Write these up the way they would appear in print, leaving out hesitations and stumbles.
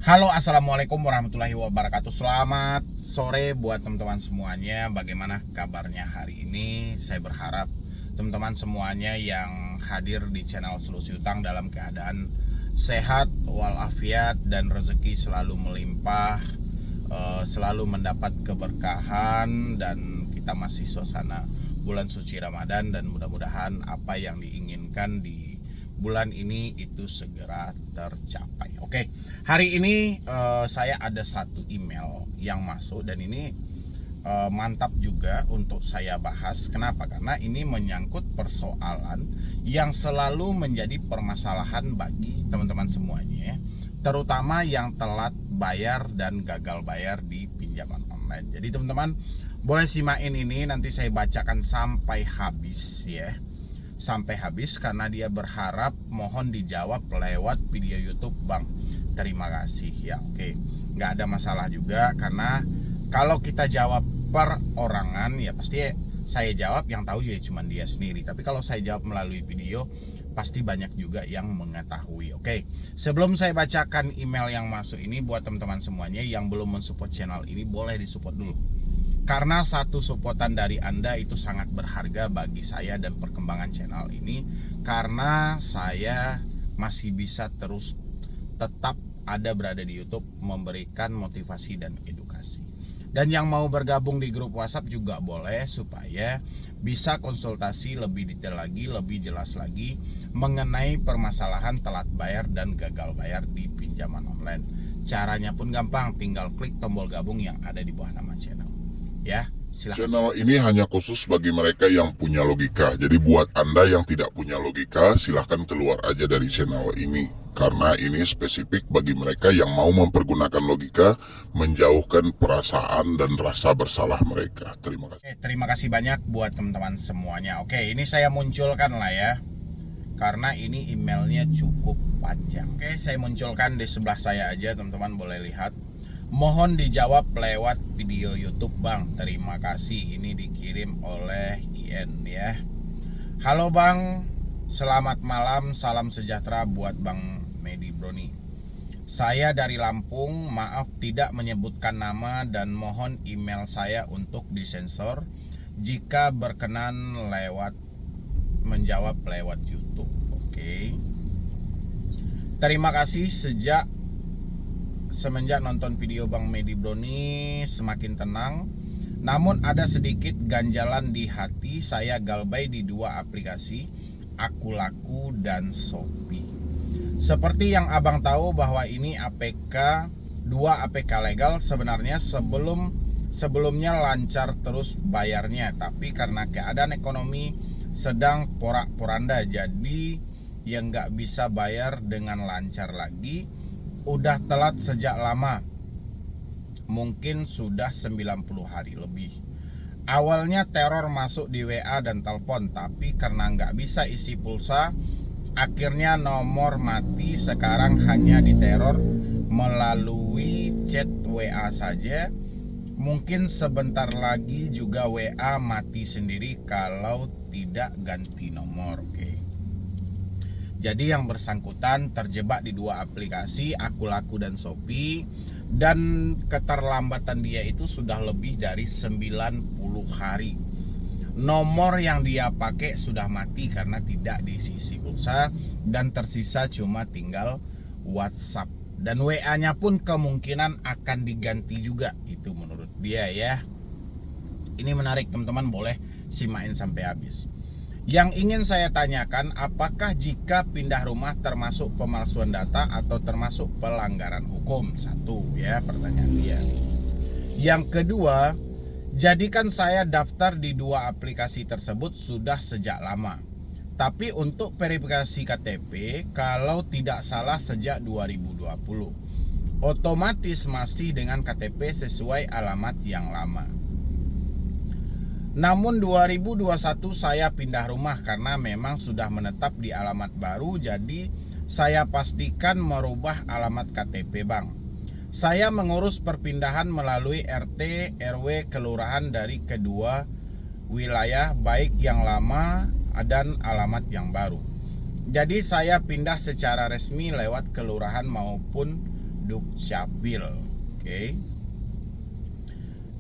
Halo, assalamualaikum warahmatullahi wabarakatuh. Selamat sore buat teman-teman semuanya. Bagaimana kabarnya hari ini? Saya berharap teman-teman semuanya yang hadir di channel Solusi Utang dalam keadaan sehat walafiat dan rezeki selalu melimpah, selalu mendapat keberkahan, dan kita masih suasana bulan suci Ramadan, dan mudah-mudahan apa yang diinginkan di bulan ini itu segera tercapai. Oke, hari ini saya ada satu email yang masuk, dan ini mantap juga untuk saya bahas. Kenapa? Karena ini menyangkut persoalan yang selalu menjadi permasalahan bagi teman-teman semuanya, terutama yang telat bayar dan gagal bayar di pinjaman online. Jadi teman-teman boleh simain ini, nanti saya bacakan sampai habis ya, sampai habis, karena dia berharap mohon dijawab lewat video YouTube Bang. Terima kasih ya. Oke, nggak ada masalah juga, karena kalau kita jawab perorangan ya pasti saya jawab, yang tahu ya cuma dia sendiri. Tapi kalau saya jawab melalui video pasti banyak juga yang mengetahui. Oke, sebelum saya bacakan email yang masuk ini, buat teman-teman semuanya yang belum mensupport channel ini, boleh disupport dulu, karena satu supportan dari Anda itu sangat berharga bagi saya dan perkembangan channel ini, karena saya masih bisa terus tetap ada berada di YouTube memberikan motivasi dan edukasi. Dan yang mau bergabung di grup WhatsApp juga boleh, supaya bisa konsultasi lebih detail lagi, lebih jelas lagi mengenai permasalahan telat bayar dan gagal bayar di pinjaman online. Caranya pun gampang, tinggal klik tombol gabung yang ada di bawah nama channel. Ya, silahkan. Channel ini hanya khusus bagi mereka yang punya logika. Jadi buat Anda yang tidak punya logika, silahkan keluar aja dari channel ini. Karena ini spesifik bagi mereka yang mau mempergunakan logika, menjauhkan perasaan dan rasa bersalah mereka. Terima kasih. Terima kasih banyak buat teman-teman semuanya. Oke, ini saya munculkan lah ya, karena ini emailnya cukup panjang. Oke, saya munculkan di sebelah saya aja, teman-teman boleh lihat. Mohon dijawab lewat video YouTube Bang. Terima kasih. Ini dikirim oleh IN ya. Halo Bang, selamat malam, salam sejahtera buat Bang Medi Broni. Saya dari Lampung, maaf tidak menyebutkan nama dan mohon email saya untuk disensor jika berkenan menjawab lewat YouTube. Oke. Terima kasih. Semenjak nonton video Bang Medi Broni semakin tenang, namun ada sedikit ganjalan di hati. Saya galbay di dua aplikasi, Akulaku dan Shopee. Seperti yang abang tahu bahwa ini dua APK legal sebenarnya, sebelumnya lancar terus bayarnya, tapi karena keadaan ekonomi sedang porak-poranda, jadi yang nggak bisa bayar dengan lancar lagi. Udah telat sejak lama, mungkin sudah 90 hari lebih. Awalnya teror masuk di WA dan telepon, tapi karena nggak bisa isi pulsa, akhirnya nomor mati. Sekarang hanya diteror melalui chat WA saja. Mungkin sebentar lagi juga WA mati sendiri kalau tidak ganti nomor. Oke. Jadi yang bersangkutan terjebak di dua aplikasi, Akulaku dan Shopee, dan keterlambatan dia itu sudah lebih dari 90 hari. Nomor yang dia pakai sudah mati karena tidak diisi pulsa, dan tersisa cuma tinggal WhatsApp. Dan WA-nya pun kemungkinan akan diganti juga, itu menurut dia ya. Ini menarik teman-teman, boleh simain sampai habis. Yang ingin saya tanyakan, apakah jika pindah rumah termasuk pemalsuan data atau termasuk pelanggaran hukum? Satu ya, pertanyaan dia. Yang kedua, jadikan saya daftar di dua aplikasi tersebut sudah sejak lama. Tapi untuk verifikasi KTP, kalau tidak salah sejak 2020, otomatis masih dengan KTP sesuai alamat yang lama. Namun 2021 saya pindah rumah karena memang sudah menetap di alamat baru, jadi saya pastikan merubah alamat KTP Bang. Saya mengurus perpindahan melalui RT, RW, kelurahan dari kedua wilayah, baik yang lama dan alamat yang baru. Jadi saya pindah secara resmi lewat kelurahan maupun Dukcapil. Oke.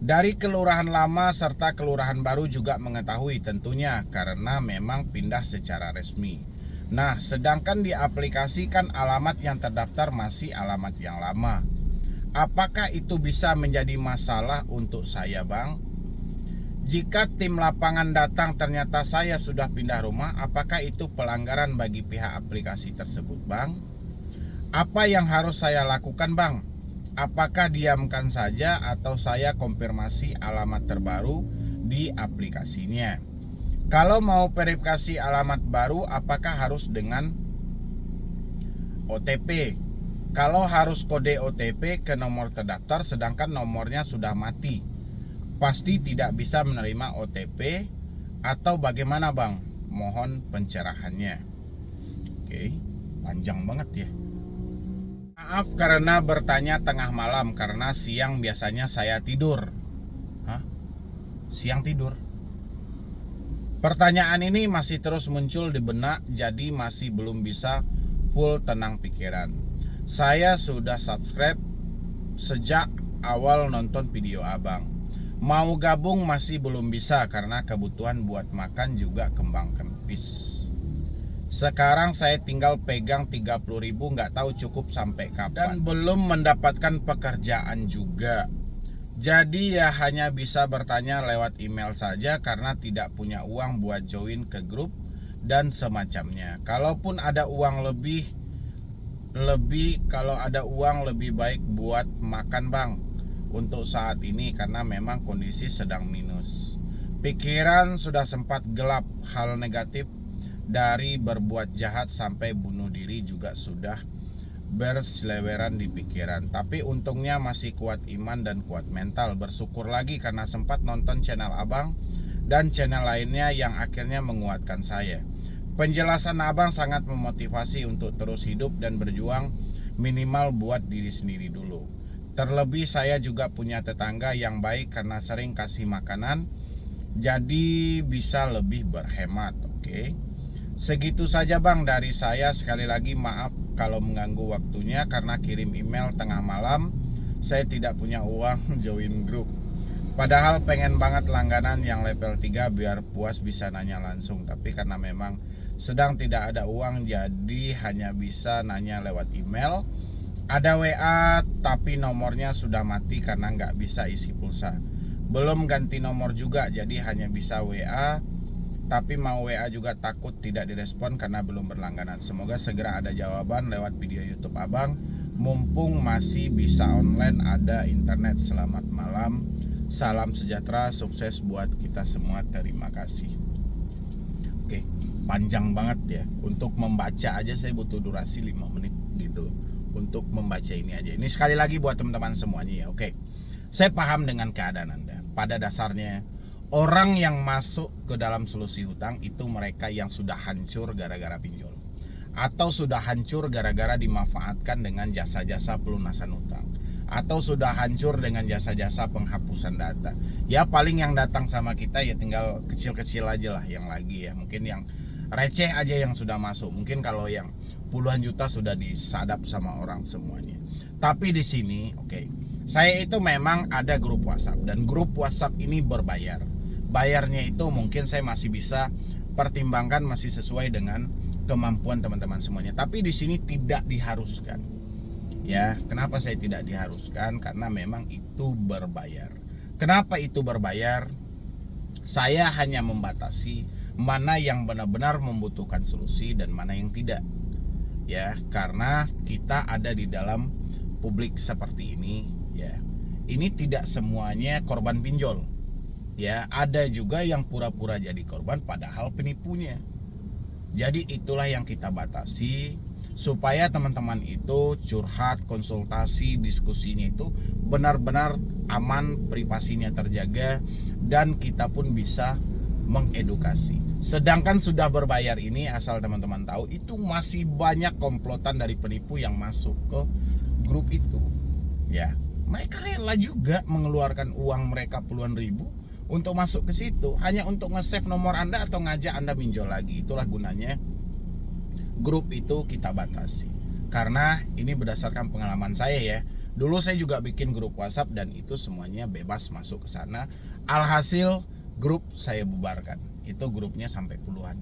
Dari kelurahan lama serta kelurahan baru juga mengetahui tentunya karena memang pindah secara resmi. Nah, sedangkan di aplikasi kan alamat yang terdaftar masih alamat yang lama. Apakah itu bisa menjadi masalah untuk saya, Bang? Jika tim lapangan datang ternyata saya sudah pindah rumah, apakah itu pelanggaran bagi pihak aplikasi tersebut, Bang? Apa yang harus saya lakukan, Bang? Apakah diamkan saja atau saya konfirmasi alamat terbaru di aplikasinya? Kalau mau verifikasi alamat baru, apakah harus dengan OTP? Kalau harus kode OTP ke nomor terdaftar sedangkan nomornya sudah mati, pasti tidak bisa menerima OTP atau bagaimana, Bang? Mohon pencerahannya. Oke, panjang banget ya. Maaf karena bertanya tengah malam, karena siang biasanya saya tidur. Hah? Siang tidur? Pertanyaan ini masih terus muncul di benak, jadi masih belum bisa full tenang pikiran. Saya sudah subscribe sejak awal nonton video Abang. Mau gabung masih belum bisa karena kebutuhan buat makan juga kembang kempis. Sekarang saya tinggal pegang 30.000, nggak tahu cukup sampai kapan. Dan belum mendapatkan pekerjaan juga. Jadi ya hanya bisa bertanya lewat email saja karena tidak punya uang buat join ke grup dan semacamnya. Kalaupun ada uang kalau ada uang lebih baik buat makan, Bang. Untuk saat ini karena memang kondisi sedang minus. Pikiran sudah sempat gelap, hal negatif dari berbuat jahat sampai bunuh diri juga sudah berseleweran di pikiran. Tapi untungnya masih kuat iman dan kuat mental. Bersyukur lagi karena sempat nonton channel Abang dan channel lainnya yang akhirnya menguatkan saya. Penjelasan Abang sangat memotivasi untuk terus hidup dan berjuang, minimal buat diri sendiri dulu. Terlebih saya juga punya tetangga yang baik karena sering kasih makanan, jadi bisa lebih berhemat. Oke. Segitu saja, Bang, dari saya. Sekali lagi maaf kalau mengganggu waktunya karena kirim email tengah malam. Saya tidak punya uang join grup. Padahal pengen banget langganan yang level 3 biar puas bisa nanya langsung. Tapi karena memang sedang tidak ada uang, jadi hanya bisa nanya lewat email. Ada WA tapi nomornya sudah mati karena nggak bisa isi pulsa. Belum ganti nomor juga, jadi hanya bisa WA. Tapi mau WA juga takut tidak direspon karena belum berlangganan. Semoga segera ada jawaban lewat video YouTube Abang. Mumpung masih bisa online, ada internet. Selamat malam, salam sejahtera, sukses buat kita semua. Terima kasih. Oke, panjang banget ya. Untuk membaca aja saya butuh durasi 5 menit gitu loh. Untuk membaca ini aja. Ini sekali lagi buat teman-teman semuanya ya. Oke, saya paham dengan keadaan Anda. Pada dasarnya orang yang masuk ke dalam solusi hutang itu mereka yang sudah hancur gara-gara pinjol, atau sudah hancur gara-gara dimanfaatkan dengan jasa-jasa pelunasan hutang, atau sudah hancur dengan jasa-jasa penghapusan data. Ya paling yang datang sama kita ya tinggal kecil-kecil aja lah yang lagi ya. Mungkin yang receh aja yang sudah masuk. Mungkin kalau yang puluhan juta sudah disadap sama orang semuanya. Tapi di sini saya itu memang ada grup WhatsApp, dan grup WhatsApp ini berbayar. Bayarnya itu mungkin saya masih bisa pertimbangkan, masih sesuai dengan kemampuan teman-teman semuanya. Tapi di sini tidak diharuskan. Ya, kenapa saya tidak diharuskan? Karena memang itu berbayar. Kenapa itu berbayar? Saya hanya membatasi mana yang benar-benar membutuhkan solusi dan mana yang tidak. Ya, karena kita ada di dalam publik seperti ini, ya. Ini tidak semuanya korban pinjol. Ya, ada juga yang pura-pura jadi korban padahal penipunya. Jadi itulah yang kita batasi supaya teman-teman itu curhat, konsultasi, diskusinya itu benar-benar aman, privasinya terjaga, dan kita pun bisa mengedukasi. Sedangkan sudah berbayar ini, asal teman-teman tahu, itu masih banyak komplotan dari penipu yang masuk ke grup itu. Ya, mereka rela juga mengeluarkan uang mereka puluhan ribu untuk masuk ke situ hanya untuk nge-save nomor Anda atau ngajak Anda pinjol lagi. Itulah gunanya grup itu kita batasi. Karena ini berdasarkan pengalaman saya ya. Dulu saya juga bikin grup WhatsApp dan itu semuanya bebas masuk ke sana. Alhasil grup saya bubarkan. Itu grupnya sampai puluhan.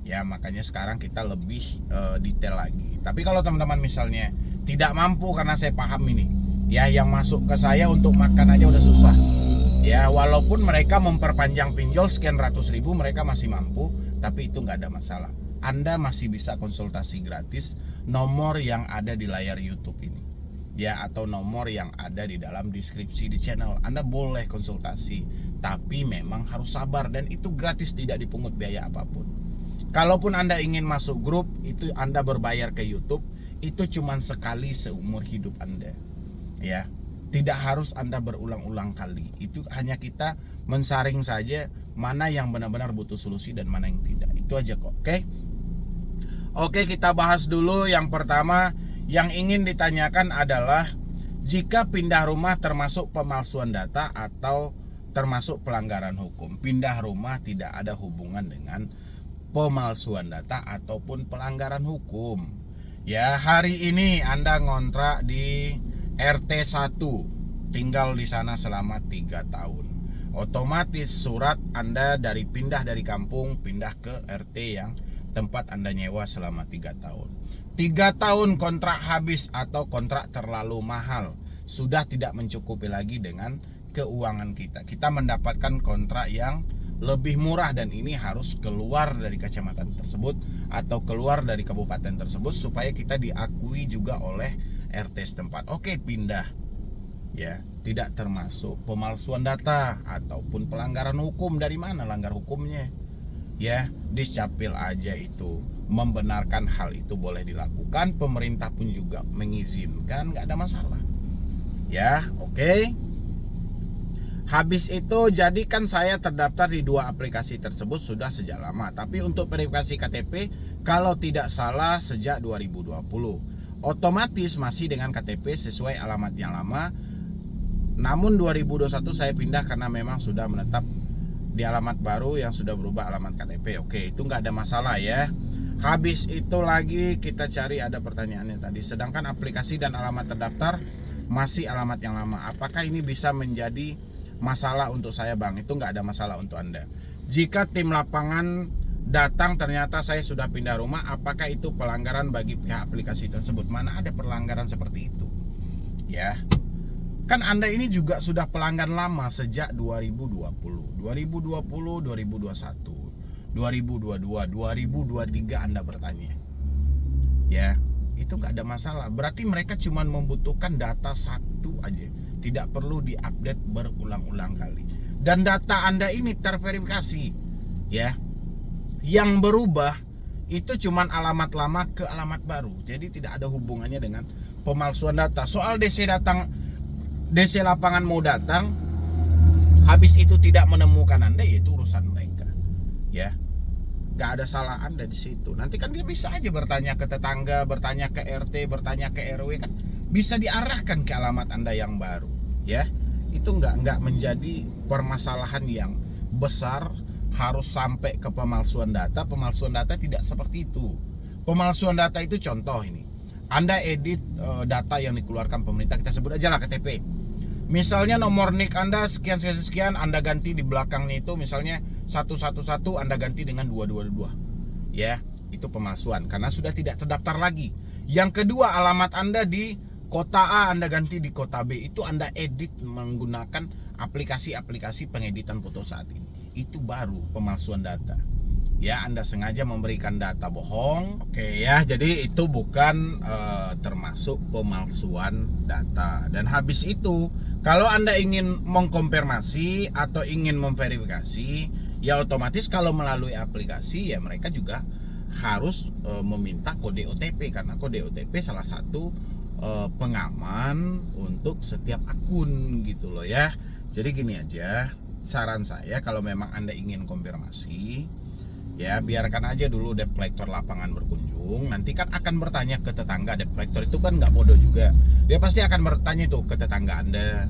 Ya makanya sekarang kita lebih detail lagi. Tapi kalau teman-teman misalnya tidak mampu, karena saya paham ini, ya yang masuk ke saya untuk makan aja udah susah. Ya walaupun mereka memperpanjang pinjol sekian ratus ribu, mereka masih mampu, tapi itu nggak ada masalah. Anda masih bisa konsultasi gratis nomor yang ada di layar YouTube ini, ya, atau nomor yang ada di dalam deskripsi di channel. Anda boleh konsultasi, tapi memang harus sabar dan itu gratis, tidak dipungut biaya apapun. Kalaupun Anda ingin masuk grup, itu Anda berbayar ke YouTube, itu cuma sekali seumur hidup Anda, ya. Tidak harus Anda berulang-ulang kali. Itu hanya kita mensaring saja mana yang benar-benar butuh solusi dan mana yang tidak. Itu aja kok, oke? Oke, kita bahas dulu. Yang pertama yang ingin ditanyakan adalah jika pindah rumah termasuk pemalsuan data atau termasuk pelanggaran hukum. Pindah rumah tidak ada hubungan dengan pemalsuan data ataupun pelanggaran hukum. Ya, hari ini Anda ngontrak di RT 1, tinggal di sana selama 3 tahun. Otomatis surat Anda pindah dari kampung pindah ke RT yang tempat Anda nyewa selama 3 tahun. 3 tahun kontrak habis atau kontrak terlalu mahal, sudah tidak mencukupi lagi dengan keuangan kita. Kita mendapatkan kontrak yang lebih murah dan ini harus keluar dari kecamatan tersebut atau keluar dari kabupaten tersebut supaya kita diakui juga oleh RT setempat. Oke, pindah. Ya, tidak termasuk pemalsuan data ataupun pelanggaran hukum. Dari mana langgar hukumnya? Ya, Discapil aja itu membenarkan hal itu boleh dilakukan, pemerintah pun juga mengizinkan, nggak ada masalah. Ya, oke. Habis itu jadi kan saya terdaftar di 2 aplikasi tersebut sudah sejak lama. Tapi untuk verifikasi KTP kalau tidak salah sejak 2020. Otomatis masih dengan KTP sesuai alamat yang lama. Namun 2021 saya pindah karena memang sudah menetap di alamat baru yang sudah berubah alamat KTP. Oke, itu nggak ada masalah ya. Habis itu lagi kita cari, ada pertanyaannya tadi. Sedangkan aplikasi dan alamat terdaftar masih alamat yang lama. Apakah ini bisa menjadi masalah untuk saya, Bang? Itu nggak ada masalah untuk Anda. Jika tim lapangan datang ternyata saya sudah pindah rumah, apakah itu pelanggaran bagi pihak aplikasi tersebut? Mana ada pelanggaran seperti itu? Ya. Kan Anda ini juga sudah pelanggan lama sejak 2020, 2021, 2022, 2023 Anda bertanya. Ya, itu nggak ada masalah. Berarti mereka cuma membutuhkan data satu aja, tidak perlu diupdate berulang-ulang kali. Dan data Anda ini terverifikasi, ya. Yang berubah itu cuma alamat lama ke alamat baru. Jadi tidak ada hubungannya dengan pemalsuan data. Soal DC lapangan mau datang, habis itu tidak menemukan Anda, yaitu urusan mereka. Ya, nggak ada salah Anda di situ. Nanti kan dia bisa aja bertanya ke tetangga, bertanya ke RT, bertanya ke RW, kan bisa diarahkan ke alamat Anda yang baru. Ya, itu nggak menjadi permasalahan yang besar harus sampai ke pemalsuan data. Pemalsuan data tidak seperti itu. Pemalsuan data itu contoh ini. Anda edit data yang dikeluarkan pemerintah, kita sebut aja lah KTP. Misalnya nomor NIK Anda sekian, Anda ganti di belakangnya itu misalnya 111, Anda ganti dengan 222. Ya, itu pemalsuan karena sudah tidak terdaftar lagi. Yang kedua, alamat Anda di kota A, Anda ganti di kota B. Itu Anda edit menggunakan aplikasi-aplikasi pengeditan foto saat ini. Itu baru pemalsuan data. Ya, Anda sengaja memberikan data bohong. Oke ya, jadi itu bukan termasuk pemalsuan data. Dan habis itu, kalau Anda ingin mengkonfirmasi atau ingin memverifikasi, ya otomatis kalau melalui aplikasi ya mereka juga harus meminta kode OTP, karena kode OTP salah satu pengaman untuk setiap akun gitu loh ya. Jadi gini aja, saran saya kalau memang Anda ingin konfirmasi, ya biarkan aja dulu debt collector lapangan berkunjung. Nanti kan akan bertanya ke tetangga. Debt collector itu kan nggak bodoh juga, dia pasti akan bertanya tuh ke tetangga Anda.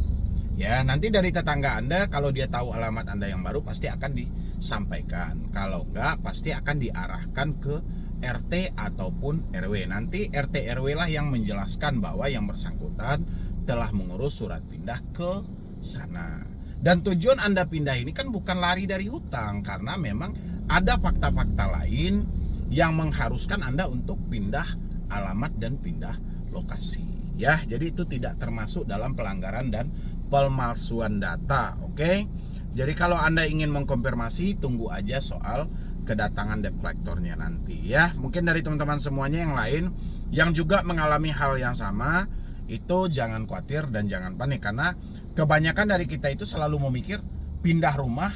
Ya, nanti dari tetangga Anda kalau dia tahu alamat Anda yang baru pasti akan disampaikan. Kalau enggak, pasti akan diarahkan ke RT ataupun RW. Nanti RT RW lah yang menjelaskan bahwa yang bersangkutan telah mengurus surat pindah ke sana. Dan tujuan Anda pindah ini kan bukan lari dari hutang, karena memang ada fakta-fakta lain yang mengharuskan Anda untuk pindah alamat dan pindah lokasi. Ya, jadi itu tidak termasuk dalam pelanggaran dan pemalsuan data, oke? Jadi kalau Anda ingin mengkonfirmasi, tunggu aja soal kedatangan debt collector-nya nanti ya. Mungkin dari teman-teman semuanya yang lain yang juga mengalami hal yang sama, itu jangan khawatir dan jangan panik, karena kebanyakan dari kita itu selalu memikir pindah rumah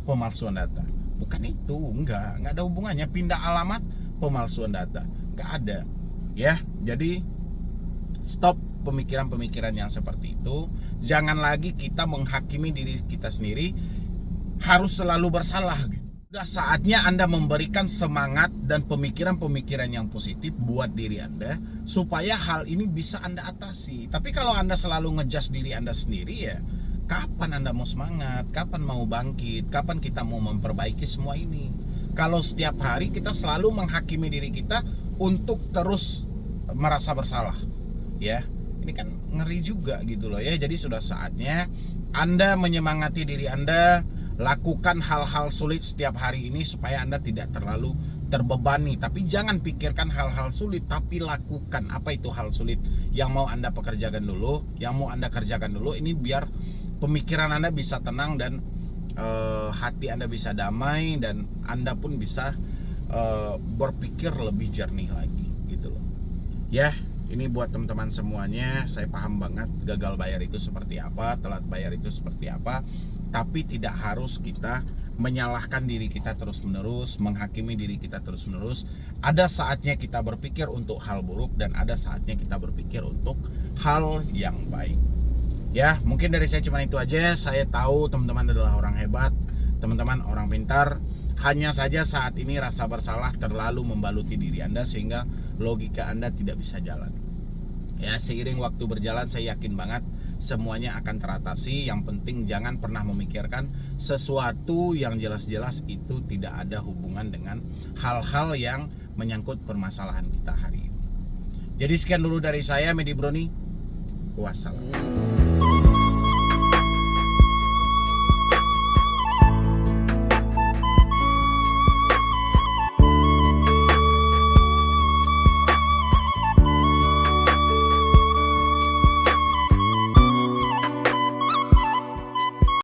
pemalsuan data. Bukan itu, enggak ada hubungannya. Pindah alamat pemalsuan data, enggak ada ya. Jadi stop pemikiran-pemikiran yang seperti itu. Jangan lagi kita menghakimi diri kita sendiri harus selalu bersalah gitu. Sudah saatnya Anda memberikan semangat dan pemikiran-pemikiran yang positif buat diri Anda supaya hal ini bisa Anda atasi. Tapi kalau Anda selalu ngejudge diri Anda sendiri, ya kapan Anda mau semangat? Kapan mau bangkit? Kapan kita mau memperbaiki semua ini? Kalau setiap hari kita selalu menghakimi diri kita untuk terus merasa bersalah, ya ini kan ngeri juga gitu loh ya. Jadi sudah saatnya Anda menyemangati diri Anda, lakukan hal-hal sulit setiap hari ini supaya Anda tidak terlalu terbebani. Tapi jangan pikirkan hal-hal sulit, tapi lakukan apa itu hal sulit yang mau Anda pekerjakan dulu, yang mau Anda kerjakan dulu. Ini biar pemikiran Anda bisa tenang dan hati Anda bisa damai, dan Anda pun bisa berpikir lebih jernih lagi gitu loh. Ya, ini buat teman-teman semuanya, saya paham banget gagal bayar itu seperti apa, telat bayar itu seperti apa. Tapi tidak harus kita menyalahkan diri kita terus-menerus, menghakimi diri kita terus-menerus. Ada saatnya kita berpikir untuk hal buruk, dan ada saatnya kita berpikir untuk hal yang baik. Ya, mungkin dari saya cuma itu aja. Saya tahu teman-teman adalah orang hebat, teman-teman orang pintar. Hanya saja saat ini rasa bersalah terlalu membaluti diri Anda sehingga logika Anda tidak bisa jalan. Ya, seiring waktu berjalan saya yakin banget semuanya akan teratasi. Yang penting jangan pernah memikirkan sesuatu yang jelas-jelas itu tidak ada hubungan dengan hal-hal yang menyangkut permasalahan kita hari ini. Jadi sekian dulu dari saya, Medi Broni. Wassalam.